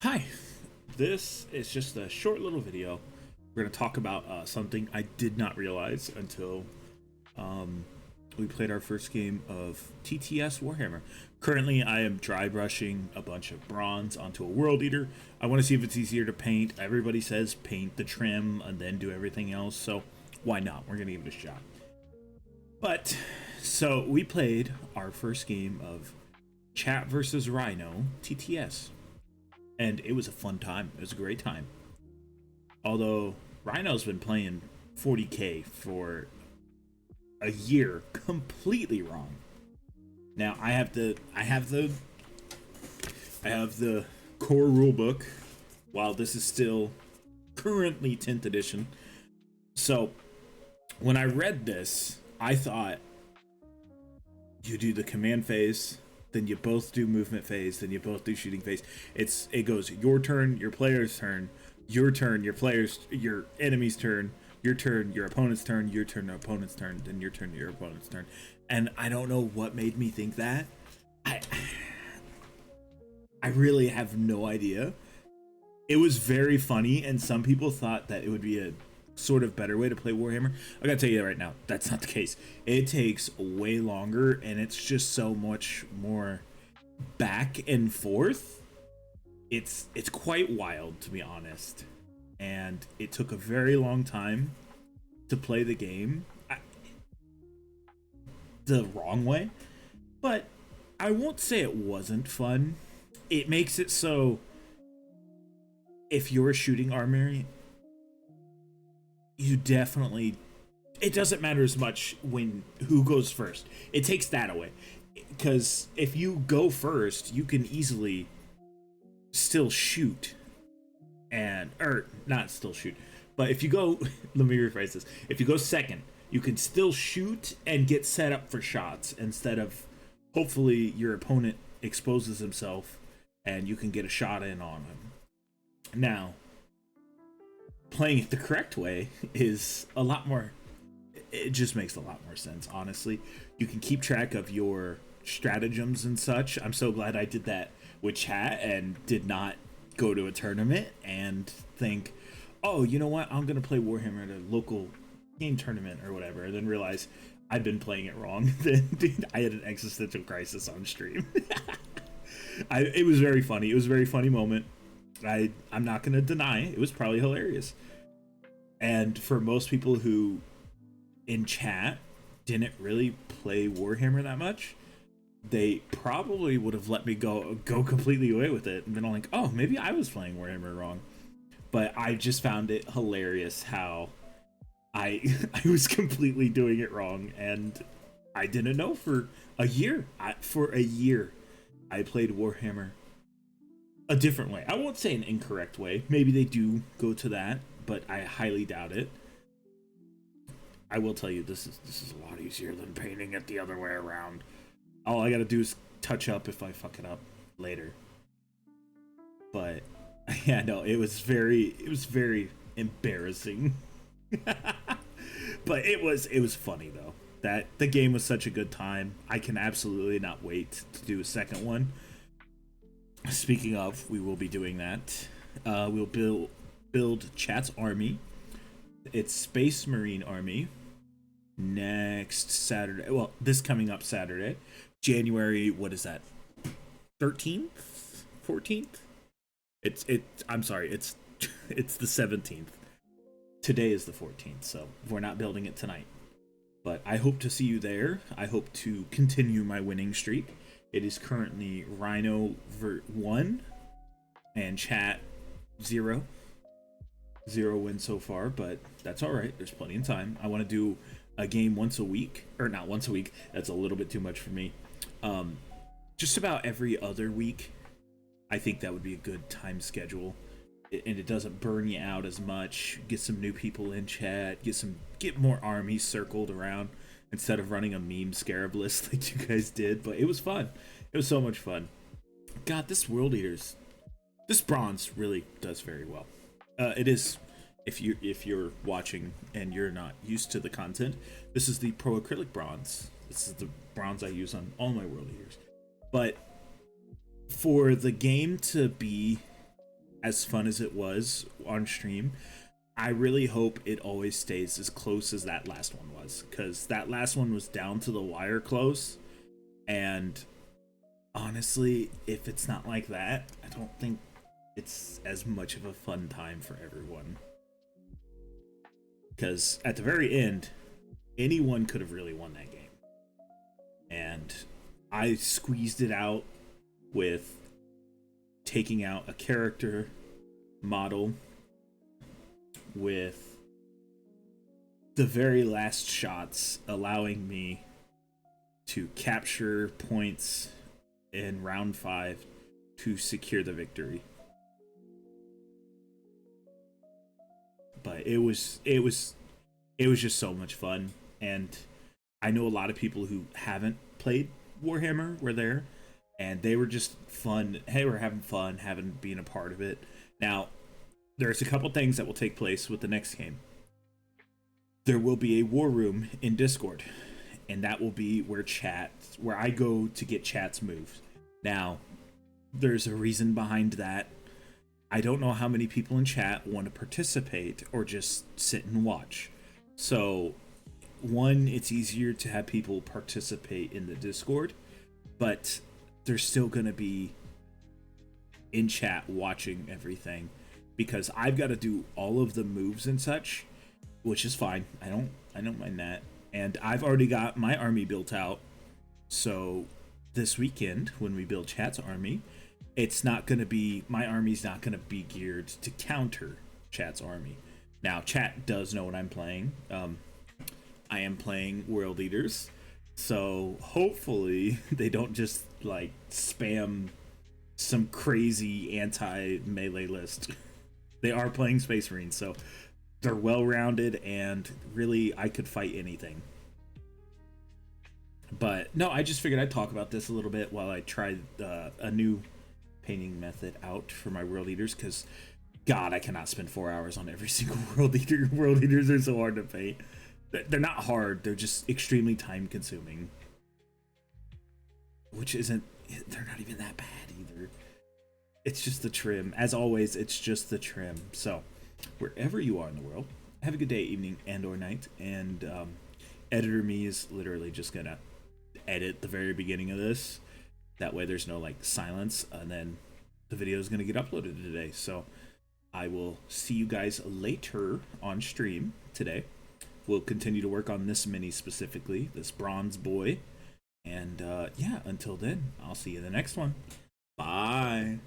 Hi, this is just a short little video. We're going to talk about something I did not realize until um, we played our first game of TTS Warhammer. Currently, I am dry brushing a bunch of bronze onto a World Eater. I want to see if it's easier to paint. Everybody says paint the trim and then do everything else, so why not? We're going to give it a shot. But, so we played our first game of Chat versus Rhino TTS and it was a fun time. It was a great time. Although Rhino's been playing 40k for a year completely wrong. Now I have the core rulebook while this is still currently 10th edition. So when I read this, I thought you do the command phase, then you both do movement phase, then you both do shooting phase. It goes your turn, your player's turn, your turn, your enemy's turn, your turn, your opponent's turn, your turn, your opponent's turn, then your turn, your opponent's turn. And I don't know what made me think that. I I really have no idea. It was very funny, and some people thought that it would be a sort of better way to play Warhammer. I gotta tell you that right now, that's not the case. It takes way longer, and it's just so much more back and forth. It's quite wild, to be honest, and it took a very long time to play the game the wrong way. But I won't say it wasn't fun. It makes it so if you're a shooting army, you definitely, it doesn't matter as much when who goes first. It takes that away, because if you go first, you can easily still shoot, and or not still shoot, but if you go let me rephrase this, if you go second, you can still shoot and get set up for shots instead of, hopefully your opponent exposes himself and you can get a shot in on him. Now, playing it the correct way is a lot more, it just makes a lot more sense, honestly. You can keep track of your stratagems and such. I'm so glad I did that with chat and did not go to a tournament and think, oh, you know what, I'm gonna play Warhammer at a local game tournament or whatever, and then realize I've been playing it wrong. Then dude, I had an existential crisis on stream. It was very funny. It was a very funny moment. I'm not gonna deny it was probably hilarious. And for most people who in chat didn't really play Warhammer that much, they probably would have let me go completely away with it and been like, oh, maybe I was playing Warhammer wrong. But I just found it hilarious how I I was completely doing it wrong, and I didn't know for a year. For a year, I played Warhammer a different way. I won't say an incorrect way. Maybe they do go to that, but I highly doubt it. I will tell you, this is a lot easier than painting it the other way around. All I gotta do is touch up if I fuck it up later. But yeah, no, it was very embarrassing. But it was funny though. That the game was such a good time. I can absolutely not wait to do a second one. Speaking of, we will be doing that. We'll build Chat's army. It's Space Marine Army next Saturday. Well, this coming up Saturday, January. What is that? 13th, 14th. It. I'm sorry. It's the 17th. Today is the 14th, so we're not building it tonight. But I hope to see you there. I hope to continue my winning streak. It is currently Rhino 1 and Chat 0. 0 wins so far, but that's all right. There's plenty of time. I want to do a game once a week, or not once a week. That's a little bit too much for me. Just about every other week. I think that would be a good time schedule, and it doesn't burn you out as much. Get some new people in chat. Get more armies circled around instead of running a meme scarab list like you guys did. But it was fun. It was so much fun. God, this bronze really does very well. It is, if you're watching and you're not used to the content, this is the pro acrylic bronze. This is the bronze I use on all my world eaters. But for the game to be as fun as it was on stream, I really hope it always stays as close as that last one was, because that last one was down to the wire close. And honestly, if it's not like that, I don't think it's as much of a fun time for everyone. Because at the very end, anyone could have really won that game. And I squeezed it out with taking out a character model, with the very last shots allowing me to capture points in round 5 to secure the victory. But it was just so much fun. And I know a lot of people who haven't played Warhammer were there, and they were just fun. Hey, we're having fun, having being a part of it. Now, there's a couple things that will take place with the next game. There will be a war room in Discord, and that will be where I go to get chats moved. Now, there's a reason behind that. I don't know how many people in chat want to participate or just sit and watch. So, one, it's easier to have people participate in the Discord, but they're still going to be in chat watching everything, because I've got to do all of the moves and such, which is fine. I don't mind that. And I've already got my army built out. So this weekend when we build chat's army, it's not going to be, my army's not going to be geared to counter chat's army. Now chat does know what I'm playing. I am playing World Eaters, so hopefully they don't just like spam some crazy anti-melee list. They are playing Space Marines, so they're well-rounded, and really I could fight anything. But no, I just figured I'd talk about this a little bit while I try a new painting method out for my World Eaters, because God, I cannot spend 4 hours on every single World Eater. World Eaters are so hard to paint. They're not hard, they're just extremely time consuming. Which isn't, they're not even that bad either. It's just the trim. As always, it's just the trim. So, wherever you are in the world, have a good day, evening, and or night. And editor me is literally just gonna edit the very beginning of this. That way there's no like silence, and then the video is gonna get uploaded today. So, I will see you guys later on stream today. We'll continue to work on this mini specifically, this bronze boy. And yeah, until then, I'll see you in the next one. Bye.